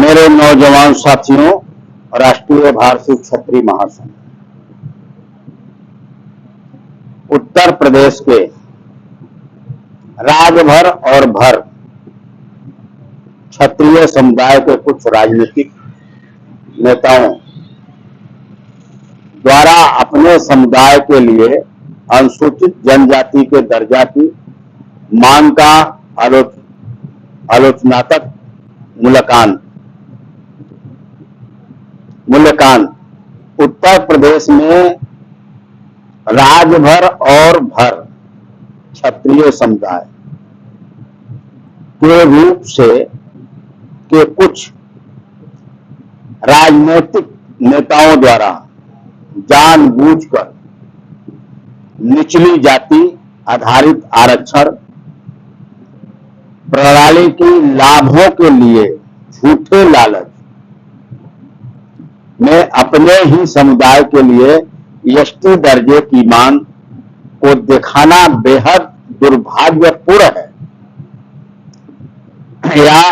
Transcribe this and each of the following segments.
मेरे नौजवान साथियों, राष्ट्रीय भारतीय क्षत्रिय महासंघ उत्तर प्रदेश के राजभर और भर क्षत्रिय समुदाय के कुछ राजनीतिक नेताओं द्वारा अपने समुदाय के लिए अनुसूचित जनजाति के दर्जा की मांग का आलोचनात्मक मूल्यांकन उत्तर प्रदेश में राजभर और भर क्षत्रिय समुदाय के रूप से के कुछ राजनीतिक नेताओं द्वारा जानबूझकर निचली जाति आधारित आरक्षण प्रणाली की लाभों के लिए झूठे लालच में अपने ही समुदाय के लिए एसटी दर्जे की मांग को दिखाना बेहद दुर्भाग्यपूर्ण है। या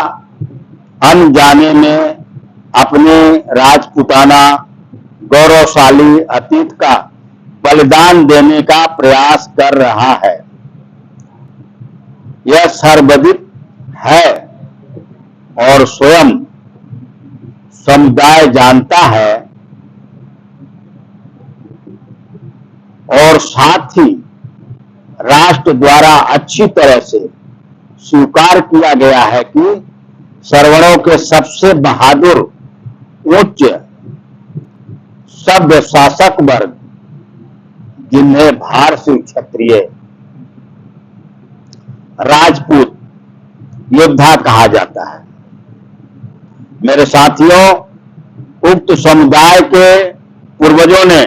अनजाने में अपने राजपूताना गौरवशाली अतीत का बलिदान देने का प्रयास कर रहा है। यह सर्वविदित है और स्वयं समुदाय जानता है और साथ ही राष्ट्र द्वारा अच्छी तरह से स्वीकार किया गया है कि सवर्णों के सबसे बहादुर उच्च सभ्य शासक वर्ग, जिन्हें भारतीय क्षत्रिय राजपूत योद्धा कहा जाता है। मेरे साथियों, उक्त समुदाय के पूर्वजों ने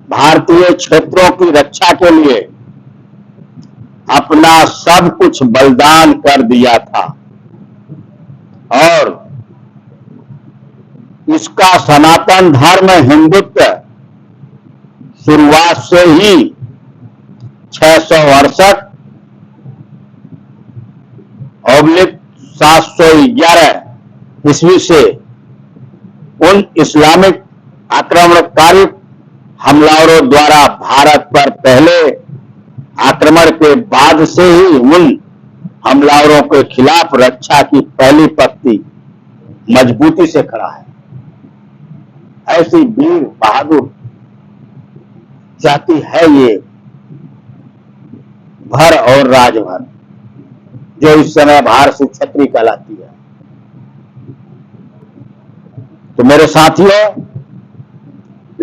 भारतीय क्षेत्रों की रक्षा के लिए अपना सब कुछ बलिदान कर दिया था और इसका सनातन धर्म हिंदुत्व शुरुआत से ही 668/711 ईस्वी से उन इस्लामिक आक्रमणकारी हमलावरों द्वारा भारत पर पहले आक्रमण के बाद से ही उन हमलावरों के खिलाफ रक्षा की पहली पंक्ति मजबूती से खड़ा है। ऐसी वीर बहादुर जाति है ये भर और राजभर, जो इस समय भारतीय क्षत्रिय कहलाती है। तो मेरे साथियों,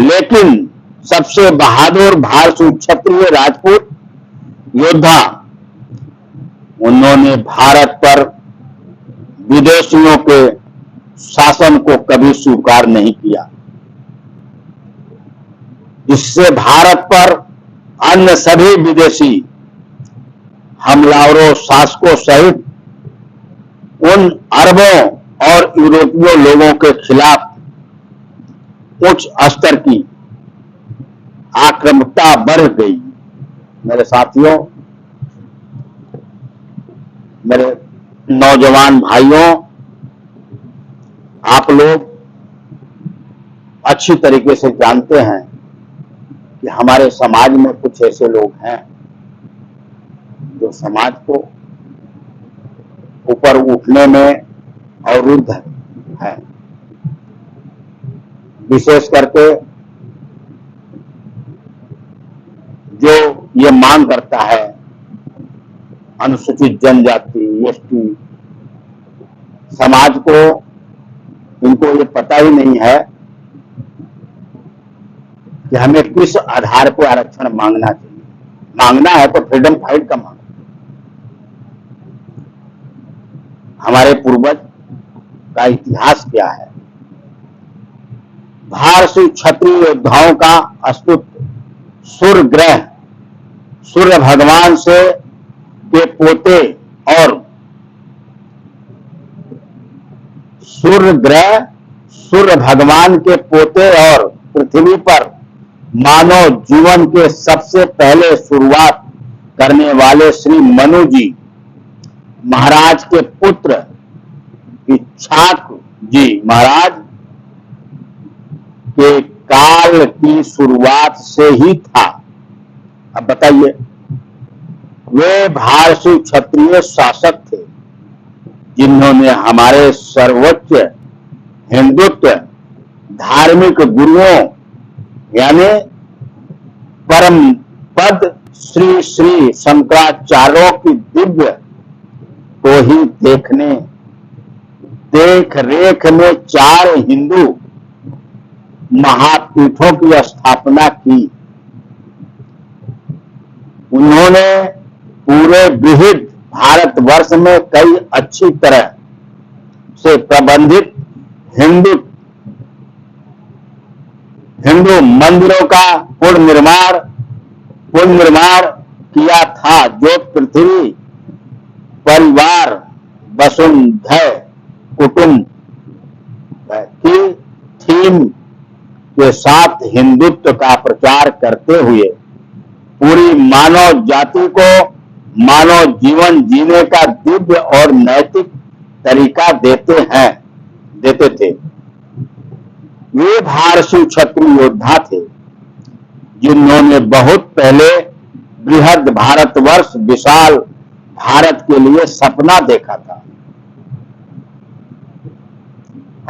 लेकिन सबसे बहादुर भारतीय क्षत्रिय राजपूत योद्धा, उन्होंने भारत पर विदेशियों के शासन को कभी स्वीकार नहीं किया। इससे भारत पर अन्य सभी विदेशी हमलावरों शासकों सहित उन अरबों और यूरोपीय लोगों के खिलाफ उच्च स्तर की आक्रामकता बढ़ गई। मेरे साथियों, मेरे नौजवान भाइयों, आप लोग अच्छी तरीके से जानते हैं कि हमारे समाज में कुछ ऐसे लोग हैं जो समाज को ऊपर उठने में अवरुद्ध है। विशेष करके जो ये मांग करता है अनुसूचित जनजाति एसटी समाज को, इनको ये पता ही नहीं है कि हमें किस आधार पर आरक्षण मांगना चाहिए। मांगना है तो फ्रीडम फाइट का मांगना। हमारे पूर्वज का इतिहास क्या है? भारतीय क्षत्रिय योद्धाओं का अस्तित्व सूर्य भगवान के पोते और सूर्य भगवान के पोते और पृथ्वी पर मानव जीवन के सबसे पहले शुरुआत करने वाले श्री मनु जी महाराज के पुत्र की ठाकुर जी महाराज के काल की शुरुआत से ही था। अब बताइए, वे भारतीय क्षत्रिय शासक थे जिन्होंने हमारे सर्वोच्च हिंदुत्व धार्मिक गुरुओं यानी परम पद श्री श्री शंकराचार्यों की दिव्य को ही देख रेख में 4 हिंदू महापीठों की स्थापना की। उन्होंने पूरे बृहद भारतवर्ष में कई अच्छी तरह से प्रबंधित हिंदू मंदिरों का पुनर्निर्माण किया था, जो पृथ्वी परिवार वसुंधैव कुटुंब की थीम के साथ हिंदुत्व का प्रचार करते हुए पूरी मानव जाति को मानव जीवन जीने का दिव्य और नैतिक तरीका देते थे। वे भारतीय क्षत्रिय योद्धा थे जिन्होंने बहुत पहले बृहद भारतवर्ष विशाल भारत के लिए सपना देखा था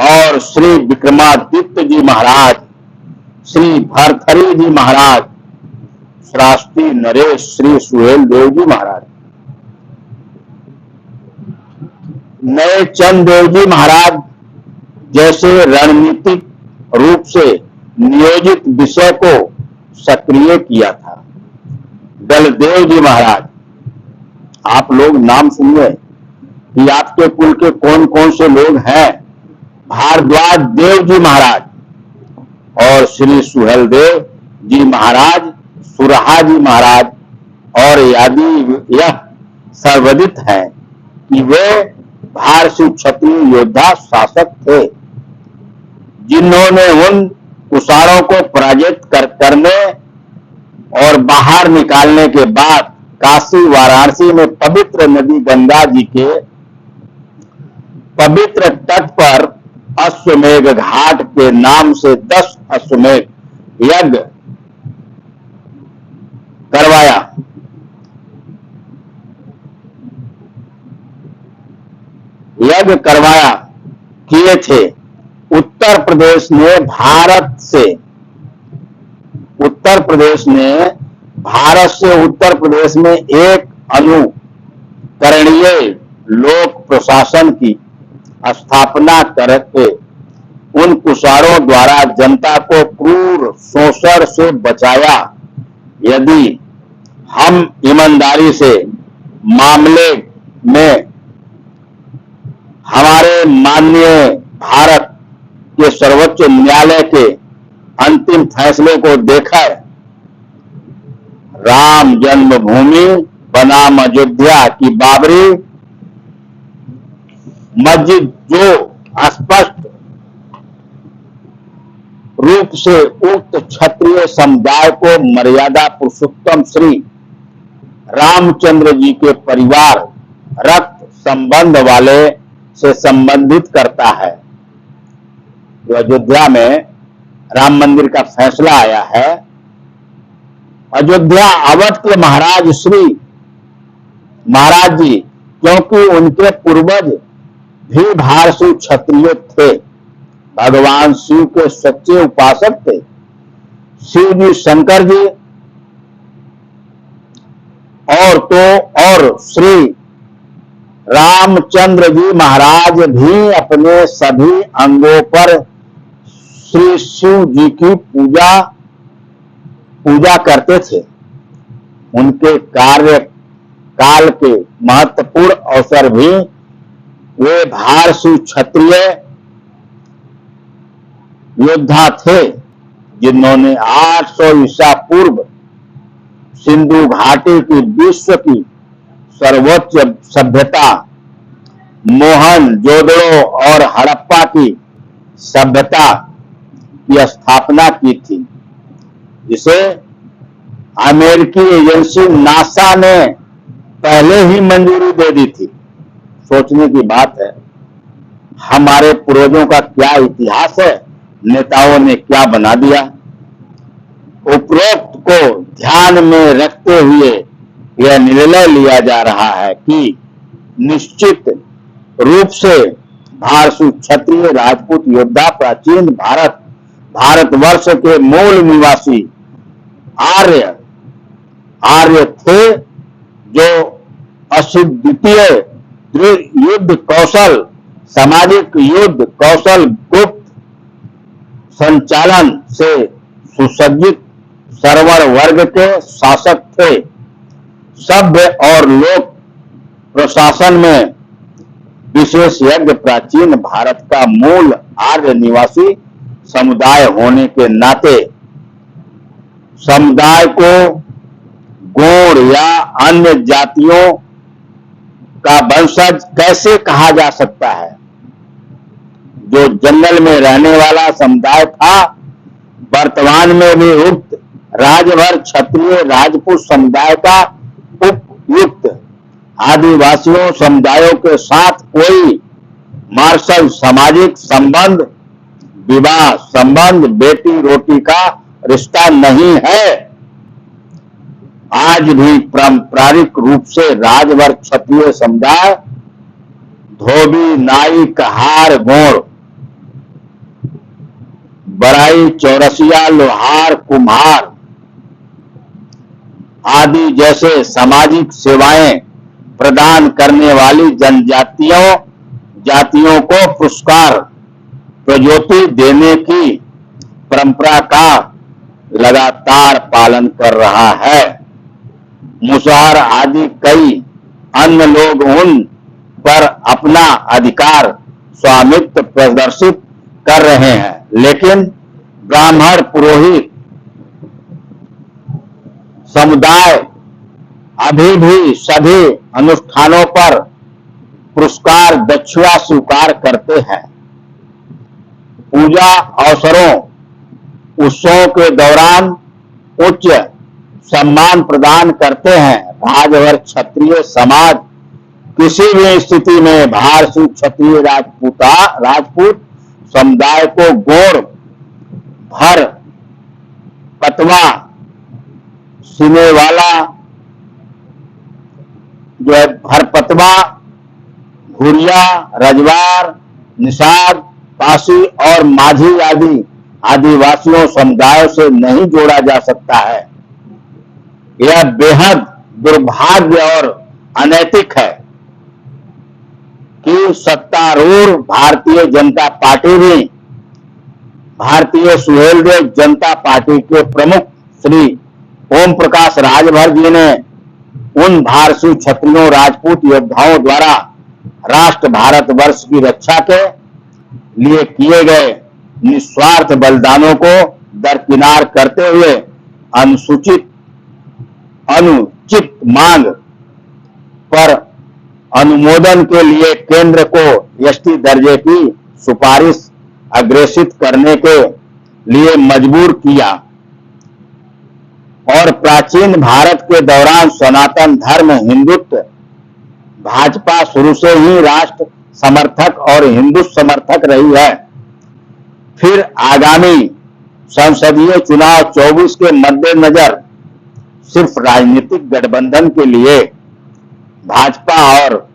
और श्री विक्रमादित्य जी महाराज, श्री भरथरी जी महाराज, शास्त्री नरेश, श्री सुहेलदेव जी महाराज, नए चंद देव जी महाराज जैसे रणनीतिक रूप से नियोजित विषय को सक्रिय किया था। बलदेव जी महाराज, आप लोग नाम सुनिए कि आपके कुल के कौन कौन से लोग हैं। भारद्वाज देव जी महाराज और श्री सुहेलदेव जी महाराज, सुरहा जी महाराज और आदि यह सर्वविदित है कि वे भारतीय क्षत्रिय योद्धा शासक थे जिन्होंने उन कुषाणों को पराजित करने और बाहर निकालने के बाद काशी वाराणसी में पवित्र नदी गंगा जी के पवित्र तट पर अश्वमेध घाट के नाम से 10 अश्वमेध यज्ञ करवाया किए थे। उत्तर प्रदेश ने भारत से उत्तर प्रदेश में एक अनुकरणीय लोक प्रशासन की स्थापना करके उन कुषाणों द्वारा जनता को क्रूर शोषण से बचाया। यदि हम ईमानदारी से मामले में हमारे माननीय भारत के सर्वोच्च न्यायालय के अंतिम फैसले को देखा, राम जन्मभूमि बनाम अयोध्या की बाबरी मस्जिद जो स्पष्ट रूप से उक्त क्षत्रिय समुदाय को मर्यादा पुरुषोत्तम श्री रामचंद्र जी के परिवार रक्त संबंध वाले से संबंधित करता है। जो अयोध्या में राम मंदिर का फैसला आया है, अयोध्या अवध के महाराज जी, क्योंकि उनके पूर्वज भी भारतीय क्षत्रिय थे, भगवान शिव के सच्चे उपासक थे। शिव जी, शंकर जी और श्री रामचंद्र जी महाराज भी अपने सभी अंगों पर श्री शिव जी की पूजा करते थे। उनके कार्यकाल के महत्वपूर्ण अवसर भी वे भारतीय क्षत्रिय योद्धा थे जिन्होंने 800 ईसा पूर्व सिंधु घाटी की विश्व की सर्वोच्च सभ्यता मोहनजोदड़ो और हड़प्पा की सभ्यता की स्थापना की थी, जिसे अमेरिकी एजेंसी नासा ने पहले ही मंजूरी दे दी थी। सोचने की बात है, हमारे पूर्वजों का क्या इतिहास है, नेताओं ने क्या बना दिया। उपरोक्त को ध्यान में रखते हुए यह निर्णय लिया जा रहा है कि निश्चित रूप से भारतीय क्षत्रिय राजपूत योद्धा प्राचीन भारतवर्ष के मूल निवासी आर्य थे, जो अद्वितीय युद्ध कौशल, सामाजिक युद्ध कौशल, गुप्त संचालन से सुसज्जित सर्वर वर्ग के शासक थे। सभ्य और लोक प्रशासन में विशेषज्ञ प्राचीन भारत का मूल आर्य निवासी समुदाय होने के नाते समुदाय को गौड़ या अन्य जातियों का वंशज कैसे कहा जा सकता है। जो जंगल में रहने वाला समुदाय था, वर्तमान में भी उक्त राजभर क्षत्रिय राजपूत समुदाय का उपयुक्त आदिवासियों समुदायों के साथ कोई मार्शल सामाजिक संबंध, विवाह संबंध, बेटी रोटी का रिश्ता नहीं है। आज भी पारंपरिक रूप से राजभर क्षत्रिय समुदाय धोबी, नाई, कहार, गौड़, बराई, चौरसिया, लोहार, कुम्हार आदि जैसे सामाजिक सेवाएं प्रदान करने वाली जातियों को पुरस्कार प्रज्योति देने की परंपरा का लगातार पालन कर रहा है। मुसहर आदि कई अन्य लोग उन पर अपना अधिकार स्वामित्व प्रदर्शित कर रहे हैं, लेकिन ब्राह्मण पुरोहित समुदाय अभी भी सभी अनुष्ठानों पर पुरस्कार दक्षिणा स्वीकार करते हैं। पूजा अवसरों, उत्सवों के दौरान उच्च सम्मान प्रदान करते हैं। राजभर क्षत्रिय समाज किसी भी स्थिति में भारतीय क्षत्रिय राजपूत समुदाय को गौड़, भर, पतवा, सिनेवाला, जो है भरपतवा, घुरिया, रजवार, निषाद, पासी और माझी आदि आदिवासियों समुदायों से नहीं जोड़ा जा सकता है। यह बेहद दुर्भाग्य और अनैतिक है कि सत्तारूढ़ भारतीय जनता पार्टी भी भारतीय सुहेलदेव जनता पार्टी के प्रमुख श्री ओम प्रकाश राजभर जी ने उन भारतीय क्षत्रियों राजपूत योद्धाओं द्वारा राष्ट्र भारतवर्ष की रक्षा के लिए किए गए निस्वार्थ बलिदानों को दरकिनार करते हुए अनुचित मांग पर अनुमोदन के लिए केंद्र को एसटी दर्जे की सुपारिश अग्रेसित करने के लिए मजबूर किया और प्राचीन भारत के दौरान सनातन धर्म हिंदुत्व भाजपा शुरू से ही राष्ट्र समर्थक और हिंदू समर्थक रही है। फिर आगामी संसदीय चुनाव 24 के मद्देनजर सिर्फ राजनीतिक गठबंधन के लिए भाजपा और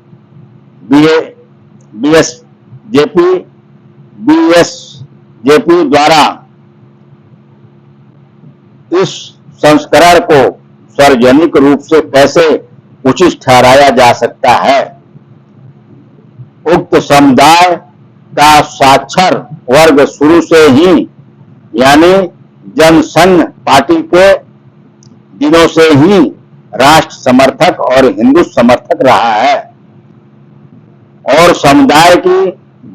बीएसजेपी द्वारा इस संस्करण को सार्वजनिक रूप से कैसे उचित ठहराया जा सकता है। उक्त समुदाय का साक्षर वर्ग शुरू से ही यानी जनसंघ पार्टी के दिनों से ही राष्ट्र समर्थक और हिंदू समर्थक रहा है और समुदाय की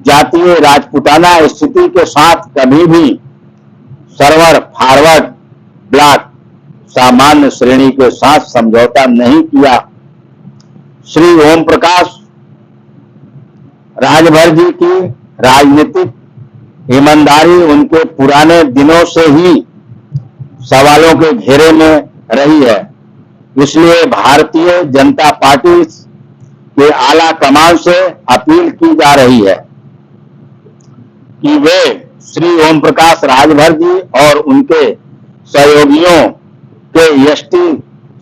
जातीय राजपूताना स्थिति के साथ कभी भी सर्वर फॉरवर्ड ब्लॉक सामान्य श्रेणी के साथ समझौता नहीं किया। श्री ओम प्रकाश राजभर जी की राजनीतिक ईमानदारी उनके पुराने दिनों से ही सवालों के घेरे में रही है। इसलिए भारतीय जनता पार्टी के आला कमान से अपील की जा रही है कि वे श्री ओम प्रकाश राजभर जी और उनके सहयोगियों के यष्टि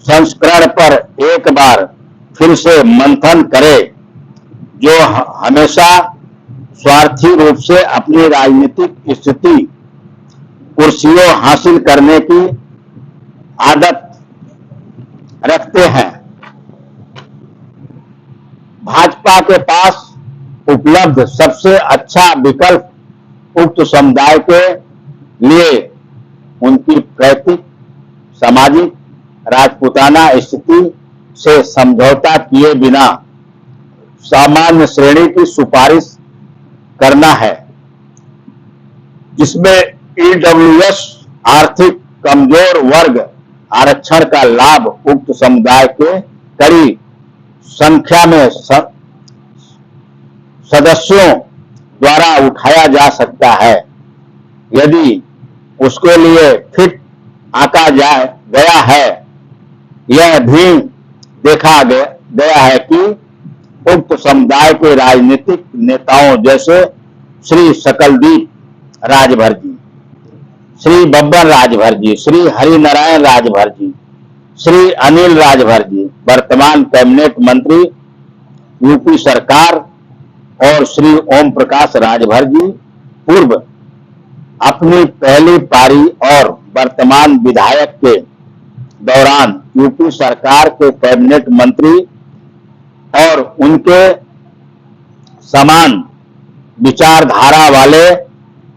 संस्करण पर एक बार फिर से मंथन करें, जो हमेशा स्वार्थी रूप से अपनी राजनीतिक स्थिति कुर्सियों हासिल करने की आदत रखते हैं। भाजपा के पास उपलब्ध सबसे अच्छा विकल्प उक्त समुदाय के लिए उनकी पैतृक सामाजिक राजपूताना स्थिति से समझौता किए बिना सामान्य श्रेणी की सुपारिश करना है, जिसमें ईडब्ल्यूएस आर्थिक कमजोर वर्ग आरक्षण का लाभ उक्त समुदाय के कड़ी संख्या में सदस्यों द्वारा उठाया जा सकता है, यदि उसके लिए फिट आंका गया है। यह भी देखा गया है कि उक्त समुदाय के राजनीतिक नेताओं जैसे श्री सकलदीप राजभर जी, श्री बब्बर राजभर जी, श्री हरिनारायण राजभर जी, श्री अनिल राजभर जी, वर्तमान कैबिनेट मंत्री यूपी सरकार, और श्री ओम प्रकाश राजभर जी पूर्व अपनी पहली पारी और वर्तमान विधायक के दौरान यूपी सरकार के कैबिनेट मंत्री और उनके समान विचारधारा वाले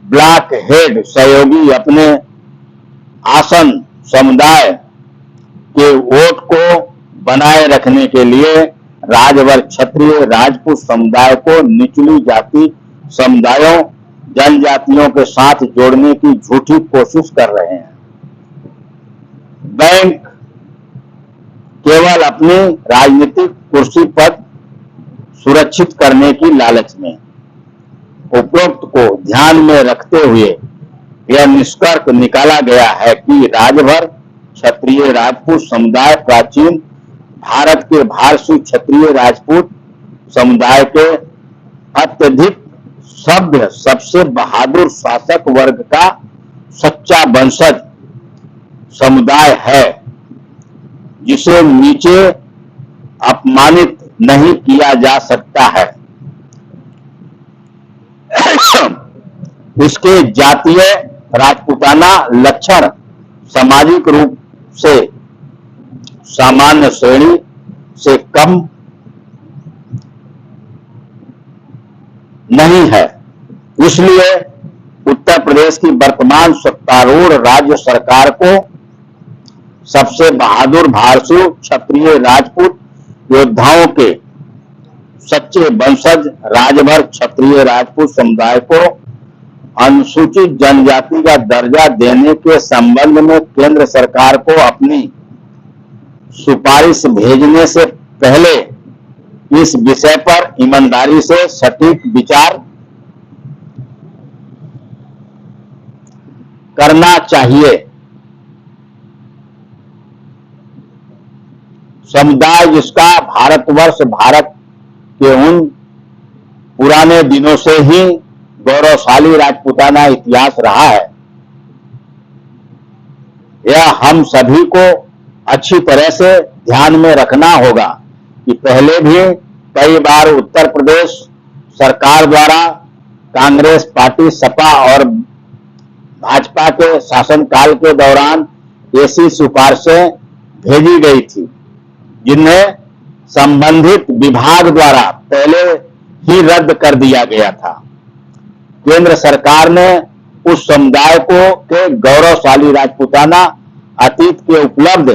ब्लॉक हेड सहयोगी अपने आसन समुदाय के वोट को बनाए रखने के लिए राजभर क्षत्रिय राजपूत समुदाय को निचली जाति समुदायों जनजातियों के साथ जोड़ने की झूठी कोशिश कर रहे हैं। बैंक केवल अपनी राजनीतिक कुर्सी पद सुरक्षित करने की लालच में। उपरोक्त को ध्यान में रखते हुए यह निष्कर्ष निकाला गया है कि राजभर क्षत्रिय राजपूत समुदाय प्राचीन भारत के भारतीय क्षत्रिय राजपूत समुदाय के अत्यधिक सभ्य सबसे बहादुर शासक वर्ग का सच्चा वंशज समुदाय है, जिसे नीचे अपमानित नहीं किया जा सकता है। इसके जातीय राजपूताना लक्षण सामाजिक रूप से सामान्य श्रेणी से कम नहीं है। इसलिए उत्तर प्रदेश की वर्तमान सत्तारूढ़ राज्य सरकार को सबसे बहादुर भारतीय क्षत्रिय राजपूत योद्धाओं के सच्चे वंशज राजभर क्षत्रिय राजपूत समुदाय को अनुसूचित जनजाति का दर्जा देने के संबंध में केंद्र सरकार को अपनी सुपारिश भेजने से पहले इस विषय पर ईमानदारी से सटीक विचार करना चाहिए। समुदाय जिसका भारतवर्ष भारत के उन पुराने दिनों से ही गौरवशाली राजपूताना इतिहास रहा है, यह हम सभी को अच्छी तरह से ध्यान में रखना होगा कि पहले भी कई बार उत्तर प्रदेश सरकार द्वारा कांग्रेस पार्टी सपा और भाजपा के शासनकाल के दौरान ऐसी सिफारिशें भेजी गई थी, जिन्हें संबंधित विभाग द्वारा पहले ही रद्द कर दिया गया था। केंद्र सरकार ने उस समुदाय को के गौरवशाली राजपूताना अतीत के उपलब्ध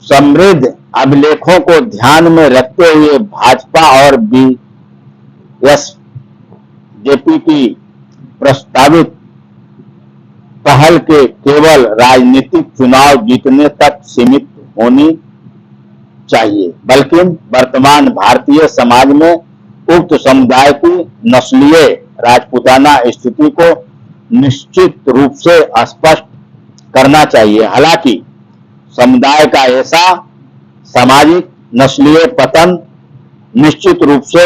समृद्ध अभिलेखों को ध्यान में रखते हुए भाजपा और बीएसजेपी की प्रस्तावित पहल के केवल राजनीतिक चुनाव जीतने तक सीमित होनी चाहिए, बल्कि वर्तमान भारतीय समाज में उक्त समुदाय की नस्लीय राजपूताना स्थिति को निश्चित रूप से स्पष्ट करना चाहिए। हालांकि समुदाय का ऐसा सामाजिक नस्लीय पतन निश्चित रूप से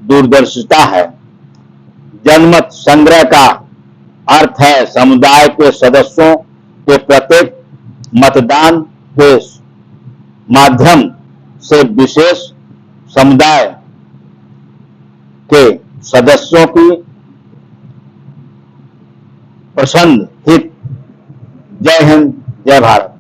दूरदर्शिता है, जनमत संग्रह का अर्थ है समुदाय के सदस्यों के प्रत्येक मतदान के माध्यम से विशेष समुदाय के सदस्यों की प्रसन्न हित। जय हिंद, जय भारत।